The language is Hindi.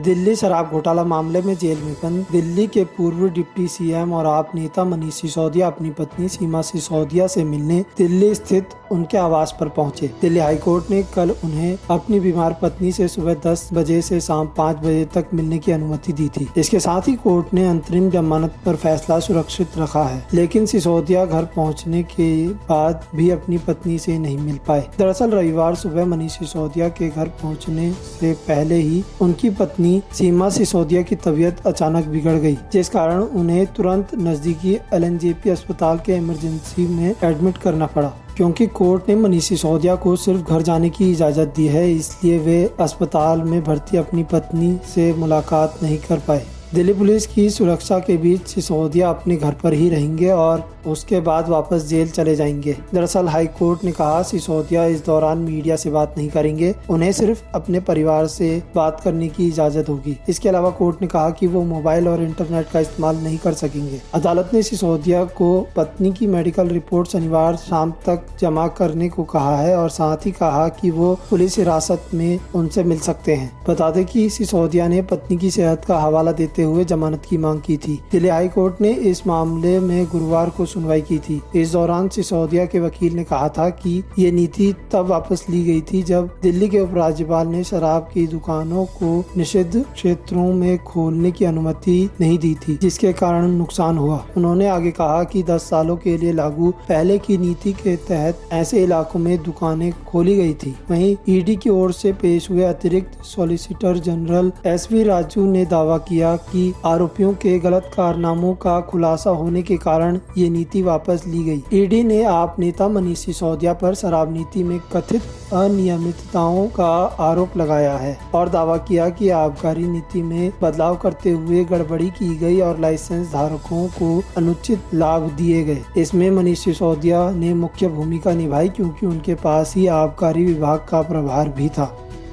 दिल्ली शराब घोटाला मामले में जेल में बंद दिल्ली के पूर्व डिप्टी सीएम और आप नेता मनीष सिसोदिया अपनी पत्नी सीमा सिसोदिया से मिलने दिल्ली स्थित उनके आवास पर पहुंचे। दिल्ली हाईकोर्ट ने कल उन्हें अपनी बीमार पत्नी से सुबह 10 बजे से शाम 5 बजे तक मिलने की अनुमति दी थी। इसके साथ ही कोर्ट ने अंतरिम जमानत पर फैसला सुरक्षित रखा है, लेकिन सिसोदिया घर पहुंचने के बाद भी अपनी पत्नी से नहीं मिल पाए। दरअसल रविवार सुबह मनीष सिसोदिया के घर पहुंचने से पहले ही उनकी पत्नी सीमा सिसोदिया की तबीयत अचानक बिगड़ गई, जिस कारण उन्हें तुरंत नजदीकी एलएनजेपी अस्पताल के इमरजेंसी में एडमिट करना पड़ा। क्योंकि कोर्ट ने मनीष सिसोदिया को सिर्फ घर जाने की इजाजत दी है, इसलिए वे अस्पताल में भर्ती अपनी पत्नी से मुलाकात नहीं कर पाए। दिल्ली पुलिस की सुरक्षा के बीच सिसोदिया अपने घर पर ही रहेंगे और उसके बाद वापस जेल चले जाएंगे। दरअसल हाई कोर्ट ने कहा सिसोदिया इस दौरान मीडिया से बात नहीं करेंगे, उन्हें सिर्फ अपने परिवार से बात करने की इजाजत होगी। इसके अलावा कोर्ट ने कहा कि वो मोबाइल और इंटरनेट का इस्तेमाल नहीं कर सकेंगे। अदालत ने सिसोदिया को पत्नी की मेडिकल रिपोर्ट शनिवार शाम तक जमा करने को कहा है और साथ ही कहा कि वो पुलिस हिरासत में उनसे मिल सकते हैं। बता दें कि सिसोदिया ने पत्नी की सेहत का हवाला देते हुए जमानत की मांग की थी। दिल्ली हाई कोर्ट ने इस मामले में गुरुवार को सुनवाई की थी। इस दौरान सिसोदिया के वकील ने कहा था कि ये नीति तब वापस ली गई थी जब दिल्ली के उपराज्यपाल ने शराब की दुकानों को निषिद्ध क्षेत्रों में खोलने की अनुमति नहीं दी थी, जिसके कारण नुकसान हुआ। उन्होंने आगे कहा कि 10 सालों के लिए लागू पहले की नीति के तहत ऐसे इलाकों में दुकानें खोली गई थी। वहीं ईडी की ओर से पेश हुए अतिरिक्त सॉलिसिटर जनरल एसवी राजू ने दावा किया कि आरोपियों के गलत कारनामों का खुलासा होने के कारण ये नीति वापस ली गई। ईडी ने आप नेता मनीष सिसोदिया पर शराब नीति में कथित अनियमितताओं का आरोप लगाया है और दावा किया कि आबकारी नीति में बदलाव करते हुए गड़बड़ी की गई और लाइसेंस धारकों को अनुचित लाभ दिए गए। इसमें मनीष सिसोदिया ने मुख्य भूमिका निभाई क्योंकि उनके पास ही आबकारी विभाग का प्रभार भी था।